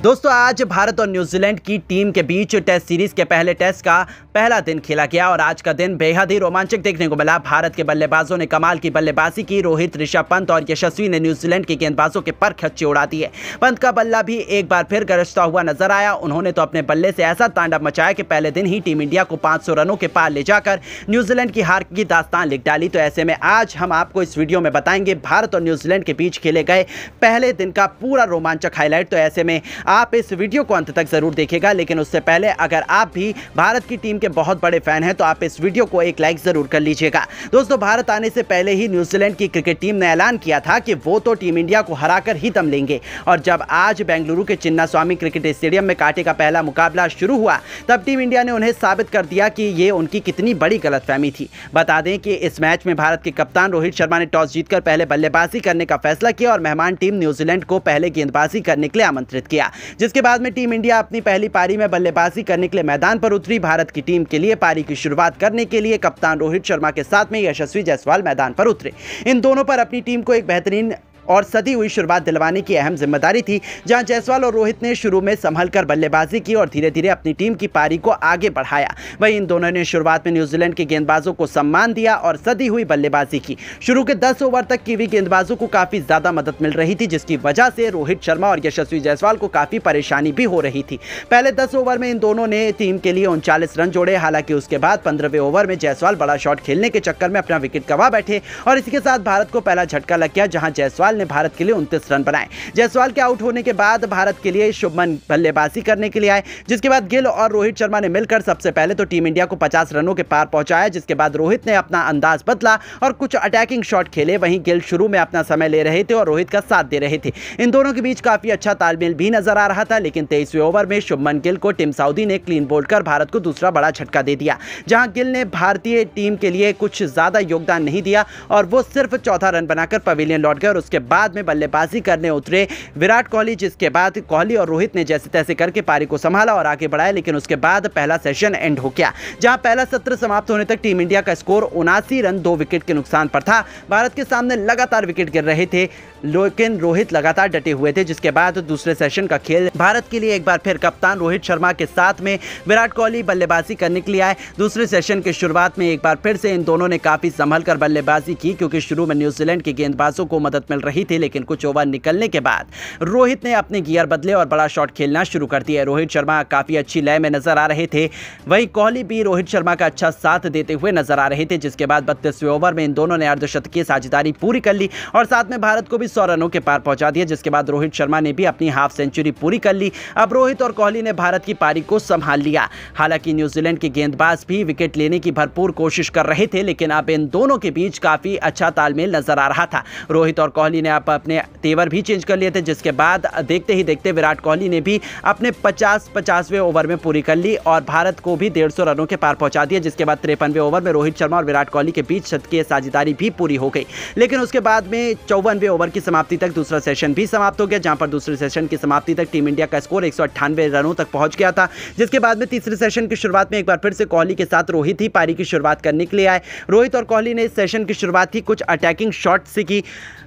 दोस्तों आज भारत और न्यूजीलैंड की टीम के बीच टेस्ट सीरीज के पहले टेस्ट का पहला दिन खेला गया और आज का दिन बेहद ही रोमांचक देखने को मिला। भारत के बल्लेबाजों ने कमाल की बल्लेबाजी की। रोहित, ऋषभ पंत और यशस्वी ने न्यूजीलैंड के गेंदबाजों के पर खच्चे उड़ा दिए। पंत का बल्ला भी एक बार फिर गरजता हुआ नजर आया। उन्होंने तो अपने बल्ले से ऐसा तांडव मचाया कि पहले दिन ही टीम इंडिया को 500 रनों के पार ले जाकर न्यूजीलैंड की हार की दास्तान लिख डाली। तो ऐसे में आज हम आपको इस वीडियो में बताएंगे भारत और न्यूजीलैंड के बीच खेले गए पहले दिन का पूरा रोमांचक हाईलाइट। तो ऐसे में आप इस वीडियो को अंत तक जरूर देखिएगा, लेकिन उससे पहले अगर आप भी भारत की टीम के बहुत बड़े फैन हैं तो आप इस वीडियो को एक लाइक जरूर कर लीजिएगा। दोस्तों भारत आने से पहले ही न्यूजीलैंड की क्रिकेट टीम ने ऐलान किया था कि वो तो टीम इंडिया को हराकर ही दम लेंगे। और जब आज बेंगलुरु के चिन्नास्वामी क्रिकेट स्टेडियम में कांटे का पहला मुकाबला शुरू हुआ तब टीम इंडिया ने उन्हें साबित कर दिया कि ये उनकी कितनी बड़ी गलतफहमी थी। बता दें कि इस मैच में भारत के कप्तान रोहित शर्मा ने टॉस जीतकर पहले बल्लेबाजी करने का फैसला किया और मेहमान टीम न्यूजीलैंड को पहले गेंदबाजी करने के लिए आमंत्रित किया, जिसके बाद में टीम इंडिया अपनी पहली पारी में बल्लेबाजी करने के लिए मैदान पर उतरी। भारत की टीम के लिए पारी की शुरुआत करने के लिए कप्तान रोहित शर्मा के साथ में यशस्वी जायसवाल मैदान पर उतरे। इन दोनों पर अपनी टीम को एक बेहतरीन और सदी हुई शुरुआत दिलवाने की अहम जिम्मेदारी थी। जहां जायसवाल और रोहित ने शुरू में संभलकर बल्लेबाजी की और धीरे धीरे अपनी टीम की पारी को आगे बढ़ाया। वहीं इन दोनों ने शुरुआत में न्यूजीलैंड के गेंदबाजों को सम्मान दिया और सदी हुई बल्लेबाजी की। शुरू के 10 ओवर तक कीवी गेंदबाजों को काफी ज्यादा मदद मिल रही थी, जिसकी वजह से रोहित शर्मा और यशस्वी जायसवाल को काफी परेशानी भी हो रही थी। पहले 10 ओवर में इन दोनों ने टीम के लिए 39 रन जोड़े। हालांकि उसके बाद 15वें ओवर में जायसवाल बड़ा शॉट खेलने के चक्कर में अपना विकेट गंवा बैठे और इसके साथ भारत को पहला झटका लग गया, जहां जायसवाल ने भारत के लिए 29 रन बनाए। जायसवाल के आउट होने के बाद भारत के लिए शुभमन बल्लेबाजी करने के लिए आए, जिसके बाद गिल और रोहित शर्मा ने मिलकर सबसे पहले तो टीम इंडिया को 50 रनों के पार पहुंचाया। जिसके बाद रोहित ने अपना अंदाज बदला और कुछ अटैकिंग शॉट खेले। वहीं गिल शुरू में अपना समय ले रहे थे और रोहित का साथ दे रहे थे। इन दोनों के बीच काफी अच्छा तालमेल भी नजर आ रहा था, लेकिन 23वें ओवर में शुभमन गिल को टिम साउदी ने क्लीन बोल्ड कर भारत को दूसरा बड़ा झटका दे दिया। जहां गिल ने भारतीय टीम के लिए कुछ ज्यादा योगदान नहीं दिया और वो सिर्फ 14 रन बनाकर पवेलियन लौट गए और उसके बाद में बल्लेबाजी करने उतरे विराट कोहली। जिसके बाद कोहली और रोहित ने जैसे तैसे करके पारी को संभाला और आगे बढ़ाया, लेकिन उसके बाद पहला सेशन एंड हो गया। जहां पहला सत्र समाप्त होने तक टीम इंडिया का स्कोर 79 रन 2 विकेट के नुकसान पर था। भारत के सामने लगातार विकेट गिर रहे थे, लेकिन रोहित लगातार डटे हुए थे। जिसके बाद दूसरे सेशन का खेल भारत के लिए एक बार फिर कप्तान रोहित शर्मा के साथ में विराट कोहली बल्लेबाजी करने के लिए आए। दूसरे सेशन की शुरुआत में एक बार फिर से इन दोनों ने काफी संभल कर बल्लेबाजी की, क्योंकि शुरू में न्यूजीलैंड के गेंदबाजों को मदद मिल रही थी, लेकिन कुछ ओवर निकलने के बाद रोहित ने अपने गियर बदले और बड़ा शॉट खेलना शुरू कर दिया। रोहित शर्मा काफी अच्छी लय में नजर आ रहे थे, वहीं कोहली भी रोहित शर्मा का अच्छा साथ देते हुए नजर आ रहे थे। जिसके बाद 32वें ओवर में इन दोनों ने अर्धशतकीय साझेदारी पूरी कर ली और साथ में भारत को भी 100 रनों के पार पहुंचा दिया। जिसके बाद रोहित शर्मा ने भी अपनी हाफ सेंचुरी पूरी कर ली। अब रोहित और कोहली ने भारत की पारी को संभाल लिया। हालांकि न्यूजीलैंड के गेंदबाज भी विकेट लेने की भरपूर कोशिश कर रहे थे, लेकिन अब इन दोनों के बीच काफी अच्छा तालमेल नजर आ रहा था। रोहित और कोहली ने अब अपने तेवर भी चेंज कर लिए थे। जिसके बाद देखते ही देखते विराट कोहली ने भी अपने 50वें ओवर में पूरी कर ली और भारत को भी 150 रनों के पार पहुंचा दिया। जिसके बाद 53वें ओवर में रोहित शर्मा और विराट कोहली के बीच शतकीय साझेदारी भी पूरी हो गई। लेकिन उसके बाद में 54वें ओवर की समाप्ति तक दूसरा सेशन भी समाप्त हो गया, जहां पर दूसरे सेशन की समाप्ति तक टीम इंडिया का स्कोर 198 रनों तक पहुंच गया था। जिसके बाद में तीसरे सेशन की शुरुआत में एक बार फिर से कोहली के साथ रोहित ही पारी की शुरुआत करने के लिए आए। रोहित और कोहली ने इस सेशन की शुरुआत ही कुछ अटैकिंग शॉट से की।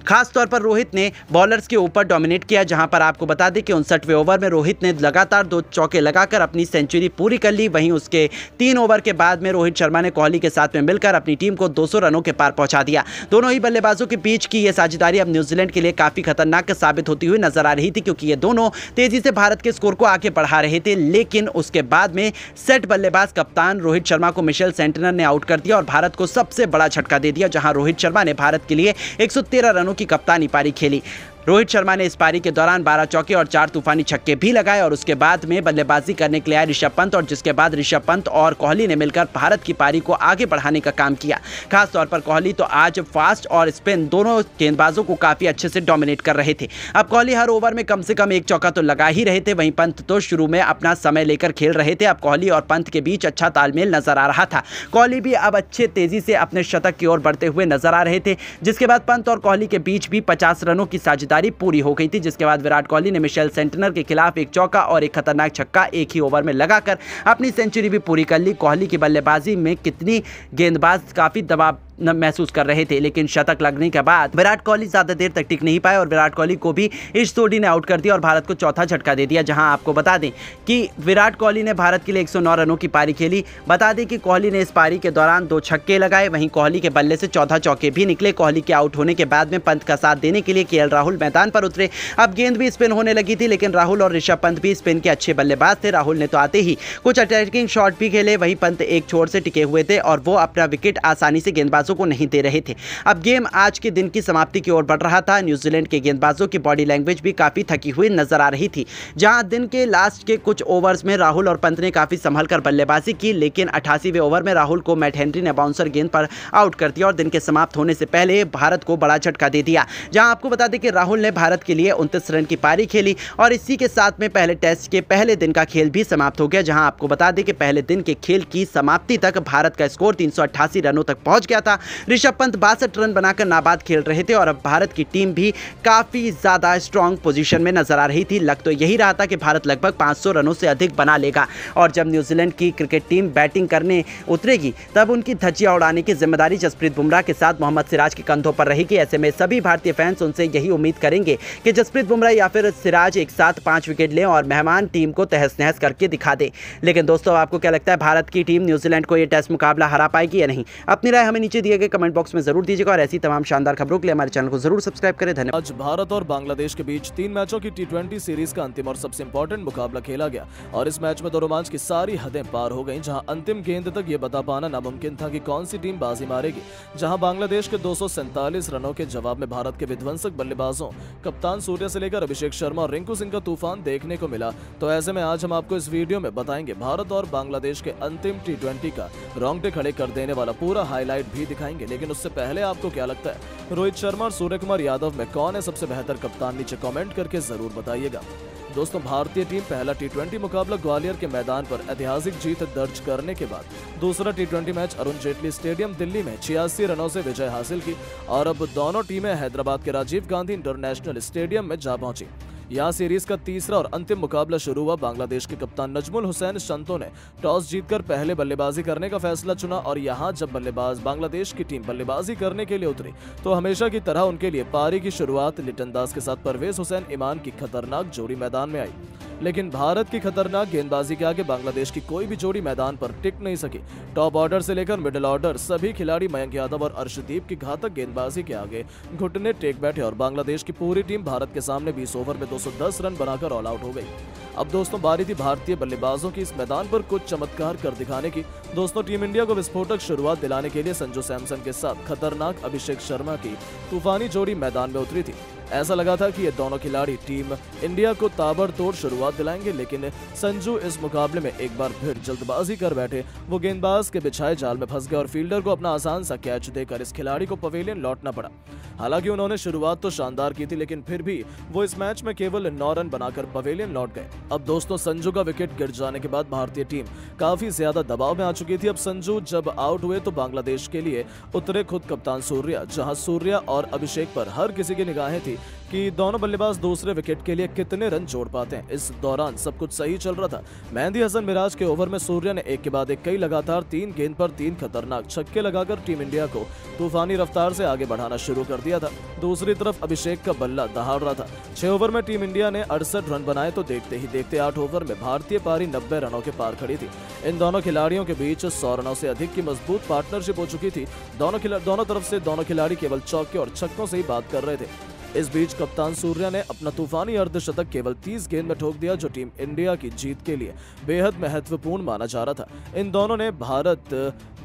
खास तौर पर रोहित ने बॉलर्स के ऊपर डोमिनेट किया, जहां पर आपको बता दें कि 59वें ओवर में रोहित ने लगातार 2 चौके लगाकर अपनी सेंचुरी पूरी कर ली। वहीं उसके 3 ओवर के बाद में रोहित शर्मा ने कोहली के साथ में मिलकर अपनी टीम को 200 रनों के पार पहुंचा दिया। दोनों ही बल्लेबाजों के बीच की यह साझेदारी अब न्यूजीलैंड के लिए काफी खतरनाक साबित होती हुई नजर आ रही थी, क्योंकि ये दोनों तेजी से भारत के स्कोर को आगे बढ़ा रहे थे। लेकिन उसके बाद में सेट बल्लेबाज कप्तान रोहित शर्मा को मिशेल सेंटनर ने आउट कर दिया और भारत को सबसे बड़ा झटका दे दिया, जहां रोहित शर्मा ने भारत के लिए 113 रनों की कप्तानी पारी खेली। रोहित शर्मा ने इस पारी के दौरान 12 चौके और 4 तूफानी छक्के भी लगाए और उसके बाद में बल्लेबाजी करने के लिए आए ऋषभ पंत और जिसके बाद ऋषभ पंत और कोहली ने मिलकर भारत की पारी को आगे बढ़ाने का काम किया। खास तौर पर कोहली तो आज फास्ट और स्पिन दोनों गेंदबाजों को काफी अच्छे से डोमिनेट कर रहे थे। अब कोहली हर ओवर में कम से कम 1 चौका तो लगा ही रहे थे, वहीं पंत तो शुरू में अपना समय लेकर खेल रहे थे। अब कोहली और पंत के बीच अच्छा तालमेल नजर आ रहा था। कोहली भी अब अच्छे तेजी से अपने शतक की ओर बढ़ते हुए नजर आ रहे थे। जिसके बाद पंत और कोहली के बीच भी 50 रनों की साझेदारी पूरी हो गई थी। जिसके बाद विराट कोहली ने मिशेल सेंटनर के खिलाफ 1 चौका और 1 खतरनाक छक्का एक ही ओवर में लगाकर अपनी सेंचुरी भी पूरी कर ली। कोहली की बल्लेबाजी में कितनी गेंदबाज काफी दबाव महसूस कर रहे थे, लेकिन शतक लगने के बाद विराट कोहली ज्यादा देर तक टिक नहीं पाए और विराट कोहली को भी इस जोड़ी ने आउट कर दिया और भारत को चौथा झटका दे दिया। जहां आपको बता दें कि विराट कोहली ने भारत के लिए 109 रनों की पारी खेली। बता दें कि कोहली ने इस पारी के दौरान 2 छक्के लगाए, वहीं कोहली के बल्ले से 14 चौके भी निकले। कोहली के आउट होने के बाद में पंत का साथ देने के लिए केएल राहुल मैदान पर उतरे। अब गेंद भी स्पिन होने लगी थी, लेकिन राहुल और ऋषभ पंत भी स्पिन के अच्छे बल्लेबाज थे। राहुल ने तो आते ही कुछ अटैकिंग शॉट भी खेले, वहीं पंत एक छोर से टिके हुए थे और वो अपना विकेट आसानी से गेंदबाजों को नहीं दे रहे थे। अब गेम आज के दिन की समाप्ति की ओर बढ़ रहा था। न्यूजीलैंड के गेंदबाजों की बॉडी लैंग्वेज भी काफी थकी हुई नजर आ रही थी। जहां दिन के लास्ट के कुछ ओवर्स में राहुल और पंत ने काफी संभल कर बल्लेबाजी की, लेकिन 88वें ओवर में राहुल को मैट हेनरी ने बाउंसर गेंद पर आउट कर दिया और दिन के समाप्त होने से पहले भारत को बड़ा झटका दे दिया। जहां आपको बता दें कि राहुल ने भारत के लिए 29 रन की पारी खेली और इसी के साथ में पहले टेस्ट के पहले दिन का खेल भी समाप्त हो गया। जहां आपको बता दें कि पहले दिन के खेल की समाप्ति तक भारत का स्कोर 388 रनों तक पहुंच गया था। ऋषभ पंत 62 रन बनाकर नाबाद खेल रहे थे और अब भारत की टीम भी काफी ज्यादा स्ट्रांग पोजीशन में नजर आ रही थी। लग तो यही रहा था कि भारत लगभग 500 रनों से अधिक बना लेगा और जब न्यूजीलैंड की क्रिकेट टीम बैटिंग करने उतरेगी तब उनकी धज्जियां उड़ाने की जिम्मेदारी जसप्रीत बुमराह के साथ मोहम्मद सिराज के कंधों पर रहेगी। ऐसे में सभी भारतीय फैंस उनसे यही उम्मीद करेंगे कि जसप्रीत बुमराह या फिर सिराज एक साथ 5 विकेट लें और मेहमान टीम को तहस नहस करके दिखा दे। लेकिन दोस्तों, आपको क्या लगता है, भारत की टीम न्यूजीलैंड को यह टेस्ट मुकाबला हरा पाएगी या नहीं? अपनी राय हमें नीचे दिए गए कमेंट बॉक्स में जरूर दीजिएगा और ऐसी तमाम शानदार खबरों के लिए हमारे चैनल को जरूर सब्सक्राइब करें। धन्यवाद। आज भारत और बांग्लादेश के बीच 3 मैचों की T20 सीरीज का अंतिम और सबसे इंपॉर्टेंट मुकाबला खेला गया और इस मैच में दो रोमांच की सारी हदें पार हो गईं। जहां अंतिम गेंद तक ये बता पाना नामुमकिन था कि कौन सी टीम बाजी मारेगी। जहां बांग्लादेश के 247 रनों के जवाब में भारत के विध्वंसक बल्लेबाजों कप्तान सूर्या से लेकर अभिषेक शर्मा और रिंकू सिंह का तूफान देखने को मिला। तो ऐसे में आज हम आपको इस वीडियो में बताएंगे भारत और बांग्लादेश के अंतिम T20 का रोंगटे खड़े कर देने वाला पूरा हाईलाइट भी दिखाएंगे। लेकिन उससे पहले आपको क्या लगता है, रोहित शर्मा और सूर्य कुमार यादव में कौन है सबसे बेहतर कप्तान? नीचे कमेंट करके जरूर बताइएगा। दोस्तों, भारतीय टीम पहला T20 मुकाबला ग्वालियर के मैदान पर ऐतिहासिक जीत दर्ज करने के बाद दूसरा T20 match Arun Jaitley stadium Delhi में 86 रनों से विजय हासिल की और अब दोनों टीमें हैदराबाद के राजीव गांधी इंटरनेशनल स्टेडियम में जा पहुंची। यहाँ सीरीज का तीसरा और अंतिम मुकाबला शुरू हुआ। बांग्लादेश के कप्तान नजमुल हुसैन संतो ने टॉस जीतकर पहले बल्लेबाजी करने का फैसला चुना और यहाँ जब बल्लेबाज बांग्लादेश की टीम बल्लेबाजी करने के लिए उतरी तो हमेशा की तरह उनके लिए पारी की शुरुआत लिटन दास के साथ परवेज हुसैन ईमान की खतरनाक जोड़ी मैदान में आई। लेकिन भारत की खतरनाक गेंदबाजी के आगे बांग्लादेश की कोई भी जोड़ी मैदान पर टिक नहीं सकी। टॉप ऑर्डर से लेकर मिडिल ऑर्डर सभी खिलाड़ी मयंक यादव और अर्शदीप की घातक गेंदबाजी के आगे घुटने टेक बैठे और बांग्लादेश की पूरी टीम भारत के सामने 20 ओवर में 210 रन बनाकर ऑल आउट हो गई। अब दोस्तों, बारी थी भारतीय बल्लेबाजों की इस मैदान पर कुछ चमत्कार कर दिखाने की। दोस्तों, टीम इंडिया को विस्फोटक शुरुआत दिलाने के लिए संजू सैमसन के साथ खतरनाक अभिषेक शर्मा की तूफानी जोड़ी मैदान में उतरी थी। ऐसा लगा था कि ये दोनों खिलाड़ी टीम इंडिया को ताबड़तोड़ शुरुआत दिलाएंगे, लेकिन संजू इस मुकाबले में एक बार फिर जल्दबाजी कर बैठे। वो गेंदबाज के बिछाए जाल में फंस गए और फील्डर को अपना आसान सा कैच देकर इस खिलाड़ी को पवेलियन लौटना पड़ा। हालांकि उन्होंने शुरुआत तो शानदार की थी, लेकिन फिर भी वो इस मैच में केवल 9 रन बनाकर पवेलियन लौट गए। अब दोस्तों, संजू का विकेट गिर जाने के बाद भारतीय टीम काफी ज्यादा दबाव में आ चुकी थी। अब संजू जब आउट हुए तो बांग्लादेश के लिए उतरे खुद कप्तान सूर्या, जहां सूर्या और अभिषेक पर हर किसी की निगाहें थी कि दोनों बल्लेबाज दूसरे विकेट के लिए कितने रन जोड़ पाते हैं। इस दौरान सब कुछ सही चल रहा था। मेहंदी हसन मिराज के ओवर में सूर्या ने एक के बाद एक कई लगातार 3 गेंद पर 3 खतरनाक छक्के लगाकर टीम इंडिया को तूफानी रफ्तार से आगे बढ़ाना शुरू कर दिया था। दूसरी तरफ अभिषेक का बल्ला दहाड़ रहा था। 6 ओवर में टीम इंडिया ने 68 रन बनाए तो देखते ही देखते 8 ओवर में भारतीय पारी 90 रनों के पार खड़ी थी। इन दोनों खिलाड़ियों के बीच 100 रनों से अधिक की मजबूत पार्टनरशिप हो चुकी थी। दोनों तरफ से दोनों खिलाड़ी केवल चौके और छक्कों से ही बात कर रहे थे। इस बीच कप्तान सूर्या ने अपना तूफानी अर्धशतक केवल 30 गेंद में ठोक दिया, जो टीम इंडिया की जीत के लिए बेहद महत्वपूर्ण माना जा रहा था। इन दोनों ने भारत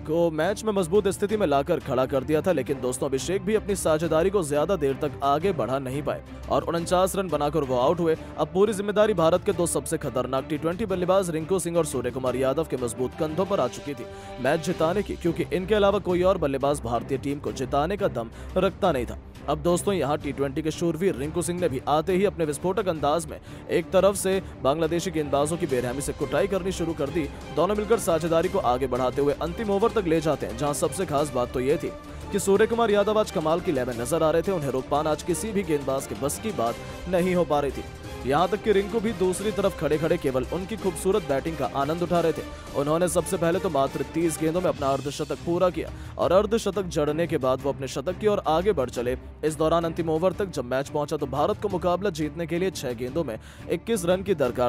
को मैच में मजबूत स्थिति में लाकर खड़ा कर दिया था, लेकिन दोस्तों अभिषेक भी अपनी साझेदारी को ज्यादा देर तक आगे बढ़ा नहीं पाए और 49 रन बनाकर वो आउट हुए। अब पूरी जिम्मेदारी भारत के 2 सबसे खतरनाक T20 बल्लेबाज रिंकू सिंह और सूर्य कुमार यादव के मजबूत कंधों पर आ चुकी थी मैच जिताने की, क्योंकि इनके अलावा कोई और बल्लेबाज भारतीय टीम को जिताने का दम रखता नहीं था। अब दोस्तों, यहाँ T20 के शूरवीर रिंकू सिंह ने भी आते ही अपने विस्फोटक अंदाज में एक तरफ से बांग्लादेशी गेंदबाजों की बेरहमी से कुटाई करनी शुरू कर दी। दोनों मिलकर साझेदारी को आगे बढ़ाते हुए अंतिम ओवर तक ले जाते हैं, जहां सबसे खास बात तो ये थी कि सूर्य कुमार यादव आज कमाल की लय में नजर आ रहे थे। उन्हें रोक पाना आज किसी भी गेंदबाज के बस की बात नहीं हो पा रही थी। यहाँ तक कि रिंकू भी दूसरी तरफ खड़े खड़े केवल उनकी खूबसूरत बैटिंग का आनंद उठा रहे थे। उन्होंने सबसे पहले तो मात्र 30 गेंदों में अपना अर्धशतक पूरा किया और अर्धशतक जड़ने के बाद वो अपने शतक की ओर आगे बढ़ चले। इस दौरान अंतिम ओवर तक जब मैच पहुंचा तो भारत को मुकाबला जीतने के लिए 6 गेंदों में 21 रन की दरकार